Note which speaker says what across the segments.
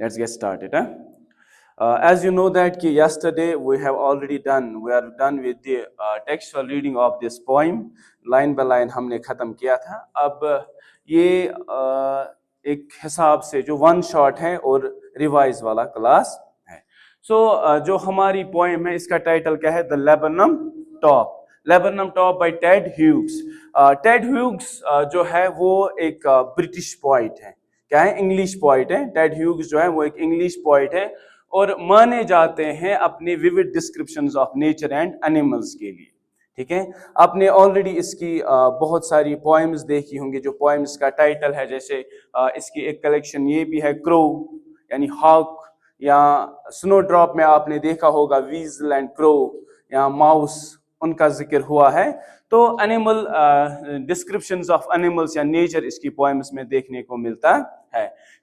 Speaker 1: Let's get started. As you know that yesterday we are done with the textual reading of this poem. Line by line हमने ख़त्म किया था. अब ये एक हिसाब से जो वन शॉट है और रिवाइज वाला क्लास है. जो हमारी पोएम है इसका टाइटल क्या है? The laburnum top. Laburnum top bye Ted Hughes. Ted Hughes जो है वो एक ब्रिटिश पोइट है. क्या है? इंग्लिश पोइट है. टेड ह्यूग्स जो है वो एक इंग्लिश पोइट है और माने जाते हैं अपने vivid descriptions of nature and animals के लिए. ठीक है, आपने ऑलरेडी इसकी बहुत सारी पोएम्स देखी होंगी. जो पोएम्स का टाइटल है, जैसे इसकी एक कलेक्शन ये भी है, क्रो यानी हॉक, या स्नो ड्रॉप में आपने देखा होगा वीजल एंड क्रो या माउस, उनका जिक्र हुआ है. तो एनिमल डिस्क्रिप्शंस ऑफ एनिमल्स या नेचर इसकी पोएम्स में देखने को मिलता है.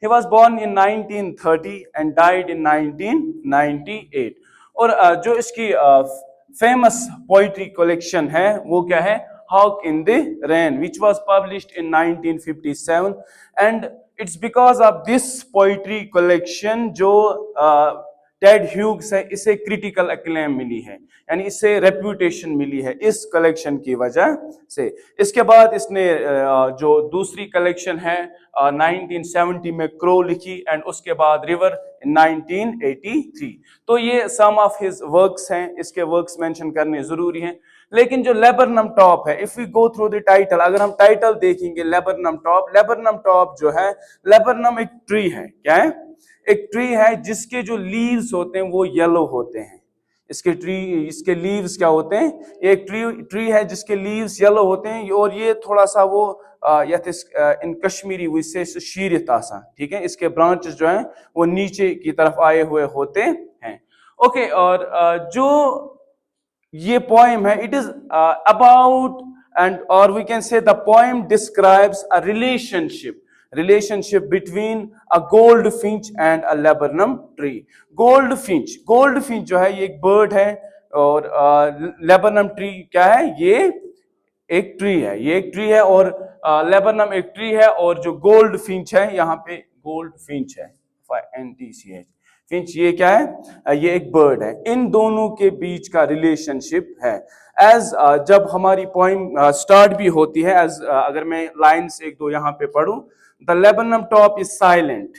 Speaker 1: He was born in 1930 and died in 1998. और जो इसकी फेमस पोइट्री कलेक्शन है वो क्या है? Hawk in the rain, which was published in 1957. and it's because of this poetry collection जो टेड ह्यूग्स है इसे क्रिटिकल एक्लेम मिली है, यानी इससे रेप्यूटेशन मिली है इस कलेक्शन की वजह से. इसके बाद इसने जो दूसरी कलेक्शन है 1970 में क्रो लिखी एंड उसके बाद रिवर 1983. तो ये सम ऑफ हिज वर्क्स हैं. इसके वर्क्स मेंशन करने जरूरी हैं. लेकिन जो लेबरनम टॉप है, if we go through the title, अगर हम टाइटल देखेंगे लेबरनम टॉप जो है, लेबरनम एक ट्री है. क्या है? एक ट्री है जिसके जो लीव्स होते हैं वो येलो होते हैं. इसके लीव्स क्या होते हैं? एक ट्री है जिसके लीव्स येलो होते हैं और ये थोड़ा सा वो इन कश्मीरी विशे शीरित आसा. ठीक है, इसके ब्रांचेस जो हैं वो नीचे की तरफ आए हुए होते हैं. ओके, और जो ये पोएम है, इट इज अबाउट एंड और we can say the poem describes a relationship between a goldfinch and a laburnum tree. goldfinch जो है ये एक बर्ड है और laburnum tree क्या है? ये एक ट्री है और laburnum एक ट्री है और जो goldfinch है, यहाँ पे goldfinch है, FINCH फिंच, ये क्या है? ये एक बर्ड है. इन दोनों के बीच का रिलेशनशिप है. एज जब हमारी पोइम स्टार्ट भी होती है, एज अगर मैं लाइन्स एक दो यहाँ पे पढ़ूं, the laburnum top is silent.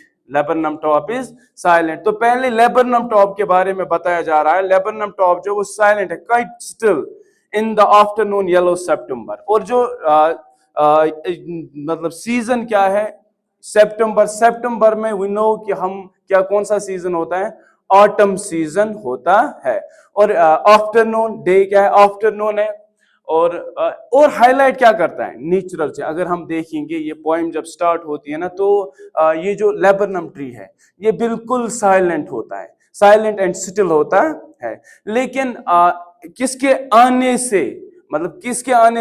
Speaker 1: तो पहले लेबरनम टॉप के बारे में बताया जा रहा है. लेबरनम टॉप जो वो साइलेंट है, quite still in the afternoon yellow September. और जो मतलब सीजन क्या है? सितंबर में वी नो कि हम क्या, कौन सा सीजन होता है? ऑटम सीजन होता है. और आफ्टरनून डे क्या है? आफ्टरनून है. और हाईलाइट क्या करता है? नेचुरल से. अगर हम देखेंगे ये पोएम जब स्टार्ट होती है ना, तो ये जो लेबरनम ट्री है ये बिल्कुल साइलेंट होता है, साइलेंट एंड स्टिल होता है. लेकिन किसके आने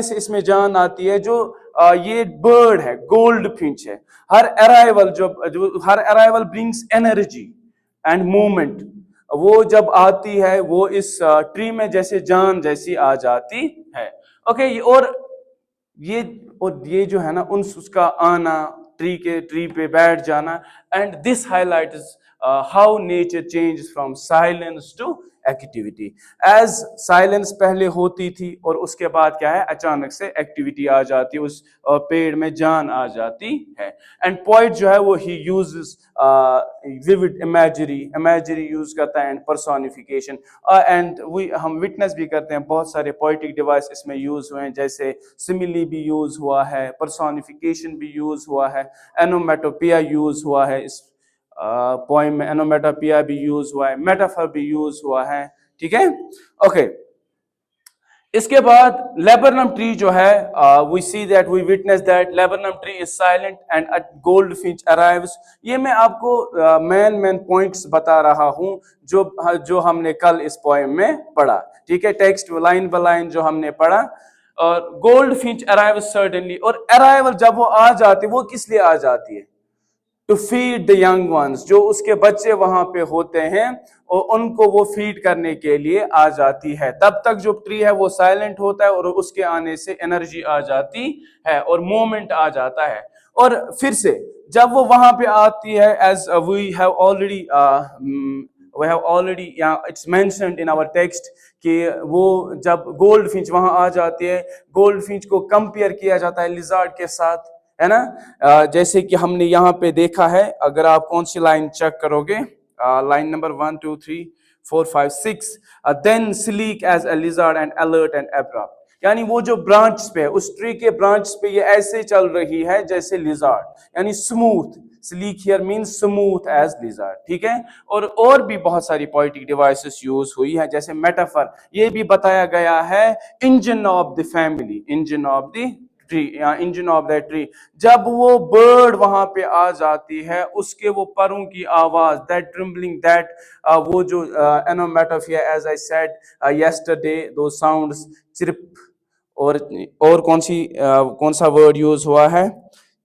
Speaker 1: से इसमें जान आती है? जो ये बर्ड है, गोल्ड फिंच है. हर arrival brings energy and movement. वो जब आती है वो इस ट्री में जैसे जान जैसी आ जाती है. ओके, और ये जो है ना, उसका आना, ट्री पे बैठ जाना, and this highlights how nature change from silence to activity. As silence पहले होती थी और उसके बाद क्या है? अचानक से एक्टिविटी आ जाती है, उस पेड़ में जान आ जाती है. एंड पोइट जो है वो he uses vivid imagery use करता है एंड पर्सोनिफिकेशन. एंड हम विटनेस भी करते हैं बहुत सारे पोइटिक डिवाइस इसमें यूज हुए हैं, जैसे सिमिली भी यूज हुआ है, पर्सोनिफिकेशन भी यूज हुआ है, एनोमेटोपिया यूज हुआ है. इस पोएम में एनोमेटोपिया भी यूज हुआ है, मेटाफर भी यूज हुआ है. ठीक है, ओके. इसके बाद लेबरनम ट्री जो है, we see that we witness that laburnum tree is silent and a goldfinch arrives. ये मैं आपको मेन पॉइंट्स बता रहा हूं जो हमने कल इस पोएम में पढ़ा. ठीक है, टेक्स्ट लाइन बाय लाइन जो हमने पढ़ा. और गोल्डफिंच अराइव्स सर्टेनली. और अराइवल जब वो आ जाती है, वो किस लिए आ जाती है? To feed the young ones. जो उसके बच्चे वहां पे होते हैं और उनको वो फीड करने के लिए आ जाती है. तब तक जो ट्री है वो साइलेंट होता है और उसके आने से एनर्जी आ जाती है और मोमेंट आ जाता है. और फिर से जब वो वहां पे आती है, as we have already its mentioned in our text कि वो जब गोल्ड फिंच वहां आ जाती है, गोल्ड फिंच को कंपेयर किया जाता है लिजार्ड के साथ, है ना। जैसे कि हमने यहाँ पे देखा है, अगर आप कौन सी लाइन चेक करोगे, line number 1 2 3 4 5 6, then sleek as a lizard and alert and abrupt, यानी वो जो ब्रांच पे है, उस ट्री के ब्रांच पे ये ऐसे चल रही है जैसे लिजार्ड, यानी smooth. Sleek here means smooth as lizard, ठीक है। और भी बहुत सारी पोएटिक डिवाइसेस यूज हुई है, जैसे मेटाफर, ये भी बताया गया है, engine of the family, engine of the tree या इंजन ऑफ दैट ट्री। जब वो बर्ड वहां पे आ जाती है, उसके वो परों की आवाज, दैट ट्रिम्बलिंग, दैट वो जो एनोमेटोफिया, एज आई सेड यस्टरडे, दो साउंड्स, चिरप, और कौन सा वर्ड यूज हुआ है,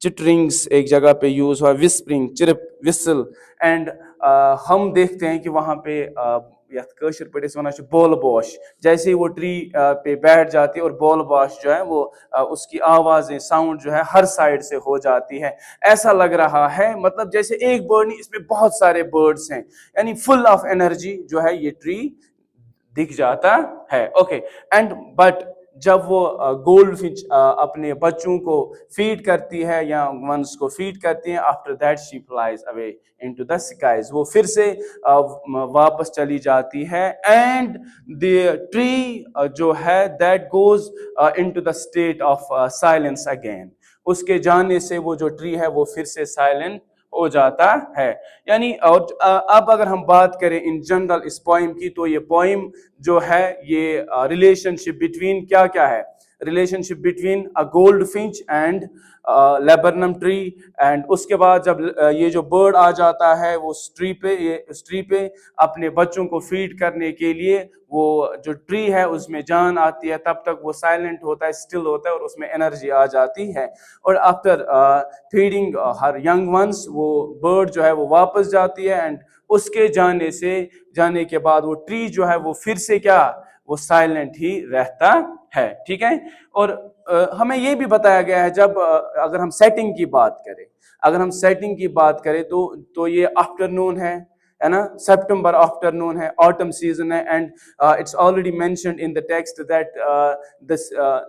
Speaker 1: चिटरिंग्स एक जगह पे यूज हुआ, विस्परिंग, चिरप, विसल, एंड हम देखते हैं कि वहां पे कशर पे बोल बॉश, जैसे ही वो ट्री पे बैठ जाती है और बोल बॉश जो है वो उसकी आवाजें, साउंड जो है हर साइड से हो जाती है। ऐसा लग रहा है मतलब जैसे एक बर्ड नहीं, इसमें बहुत सारे बर्ड्स हैं, यानी फुल ऑफ एनर्जी जो है ये ट्री दिख जाता है। ओके, एंड बट जब वो गोल्ड फिश अपने बच्चों को फीड करती है या वंस को फीड करती है, after that she flies away into the skies, वो फिर से वापस चली जाती है, एंड द ट्री जो है that goes into the state of silence again, उसके जाने से वो जो ट्री है वो फिर से साइलेंट हो जाता है। यानी और अब अगर हम बात करें इन जनरल इस पोइम की, तो ये पोइम जो है ये रिलेशनशिप बिटवीन क्या क्या है, relationship between a gold Finch and laburnum tree, and उसके बाद जब ये जो बर्ड आ जाता है वो उस ट्री पे अपने बच्चों को फीड करने के लिए, वो जो ट्री है उसमें जान आती है, तब तक वो साइलेंट होता है, स्टिल होता है, और उसमें एनर्जी आ जाती है। और आफ्टर फीडिंग हर यंग वंस, वो बर्ड जो है वो वापस जाती है, एंड उसके जाने के बाद वो ट्री जो है वो फिर से क्या, वो साइलेंट ही रहता है, ठीक है। और हमें ये भी बताया गया है, जब अगर हम सेटिंग की बात करें, तो ये आफ्टरनून है ना, सितंबर आफ्टरनून है, ऑटम सीजन है, and it's already mentioned in the text that the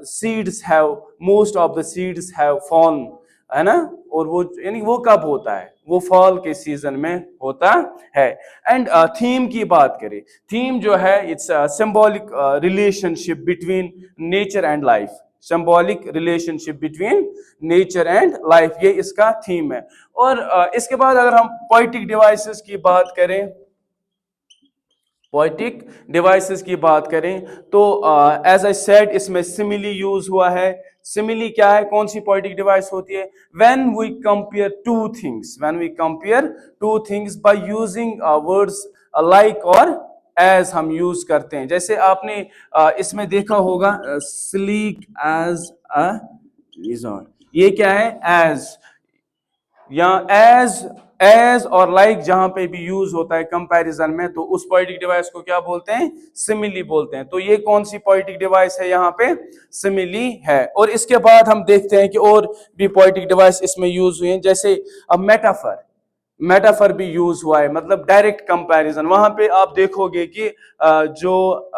Speaker 1: seeds have, most of the seeds have fallen, है ना। और वो यानी वो कब होता है, वो फॉल के सीजन में होता है। एंड थीम की बात करें, थीम जो है it's symbolic relationship between nature and life, symbolic relationship between nature and life, ये इसका थीम है। और इसके बाद अगर हम पोएटिक डिवाइसेस की बात करें, पोएटिक डिवाइसेस की बात करें, तो एज आई सेड इसमें सिमिली यूज हुआ है। सिमिली क्या है, कौन सी पोएटिक डिवाइस होती है, when we compare two things by using words like और एज हम यूज करते हैं। जैसे आपने इसमें देखा होगा, स्लीक एज अ लिजर्ड, ये क्या है, एज, या एज और लाइक जहां पे भी यूज होता है कंपैरिजन में, तो उस पोएटिक डिवाइस को क्या बोलते हैं, सिमिली बोलते हैं। तो ये कौन सी पोएटिक डिवाइस है, यहाँ पे सिमिली है। और इसके बाद हम देखते हैं कि और भी पोएटिक डिवाइस इसमें यूज हुए हैं, जैसे अब मेटाफर भी यूज हुआ है, मतलब डायरेक्ट कंपैरिजन। वहां पे आप देखोगे कि जो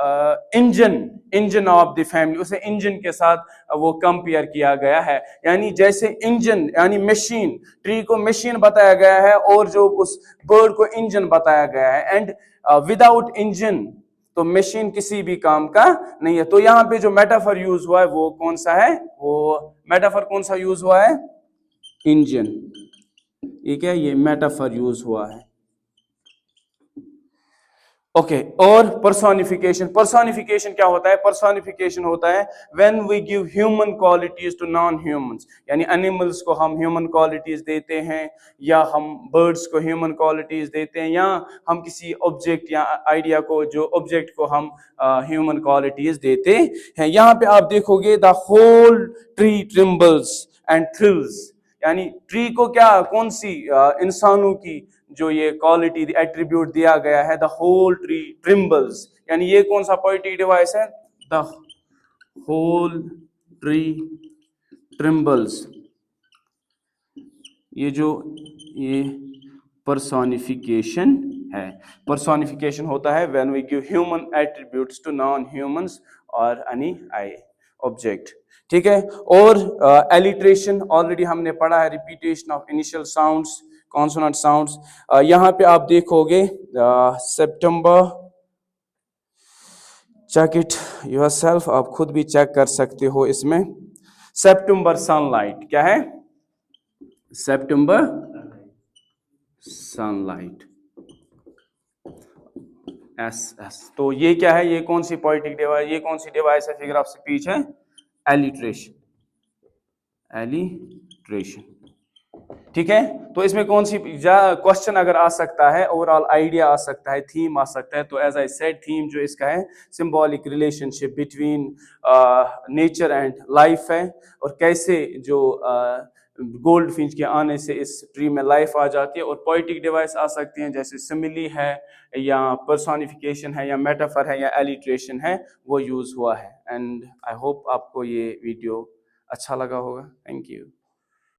Speaker 1: इंजन ऑफ द फैमिली, उसे इंजन के साथ वो कंपेयर किया गया है, यानी जैसे इंजन यानी मशीन, ट्री को मशीन बताया गया है, और जो उस बर्ड को इंजन बताया गया है। एंड विदाउट इंजन तो मशीन किसी भी काम का नहीं है। तो यहाँ पे जो मेटाफर यूज हुआ है वो कौन सा है, वो मेटाफर कौन सा यूज हुआ है, इंजन, ये क्या, ये मेटाफर यूज हुआ है। ओके, और पर्सोनिफिकेशन क्या होता है, पर्सोनिफिकेशन होता है when we give human qualities to non humans, यानी एनिमल्स को हम ह्यूमन क्वालिटीज देते हैं, या हम बर्ड्स को ह्यूमन क्वालिटीज देते हैं, या हम किसी ऑब्जेक्ट या आइडिया को, जो ऑब्जेक्ट को हम ह्यूमन क्वालिटीज देते हैं। यहाँ पे आप देखोगे the whole tree trembles and thrills, यानी ट्री को क्या, कौन सी इंसानों की जो ये क्वालिटी एट्रीब्यूट दिया गया है, द होल ट्री ट्रिम्बल्स, यानी ये कौन सा पोएटिक डिवाइस है, द होल ट्री ट्रिम्बल्स। ये जो ये पर्सोनिफिकेशन है, पर्सोनिफिकेशन होता है when we give human attributes to non humans और एनी आई ऑब्जेक्ट, ठीक है। और एलिट्रेशन ऑलरेडी हमने पढ़ा है, repetition of initial sounds, consonant sounds. यहाँ पे आप देखोगे सितंबर, चेक इट योरसेल्फ, आप खुद भी चेक कर सकते हो इसमें। सितंबर सनलाइट क्या है? सितंबर सनलाइट, एस। तो ये क्या है? ये कौन सी पोएटिक डिवाइस, ये कौन सी डिवाइस है? फिगर ऑफ स्पीच है एलिट्रेशन, एलिट्रेशन, ठीक है। तो इसमें कौन सी क्वेश्चन अगर आ सकता है, ओवरऑल आइडिया आ सकता है, थीम आ सकता है। तो एज आई सेड, थीम जो इसका है symbolic relationship between nature and life है, और कैसे जो गोल्ड फिंच के आने से इस ट्री में लाइफ आ जाती है। और पोएटिक डिवाइस आ सकती हैं जैसे सिमिली है, या पर्सोनिफिकेशन है, या मेटाफर है, या एलिट्रेशन है, वो यूज हुआ है। एंड आई होप आपको ये वीडियो अच्छा लगा होगा। Thank you.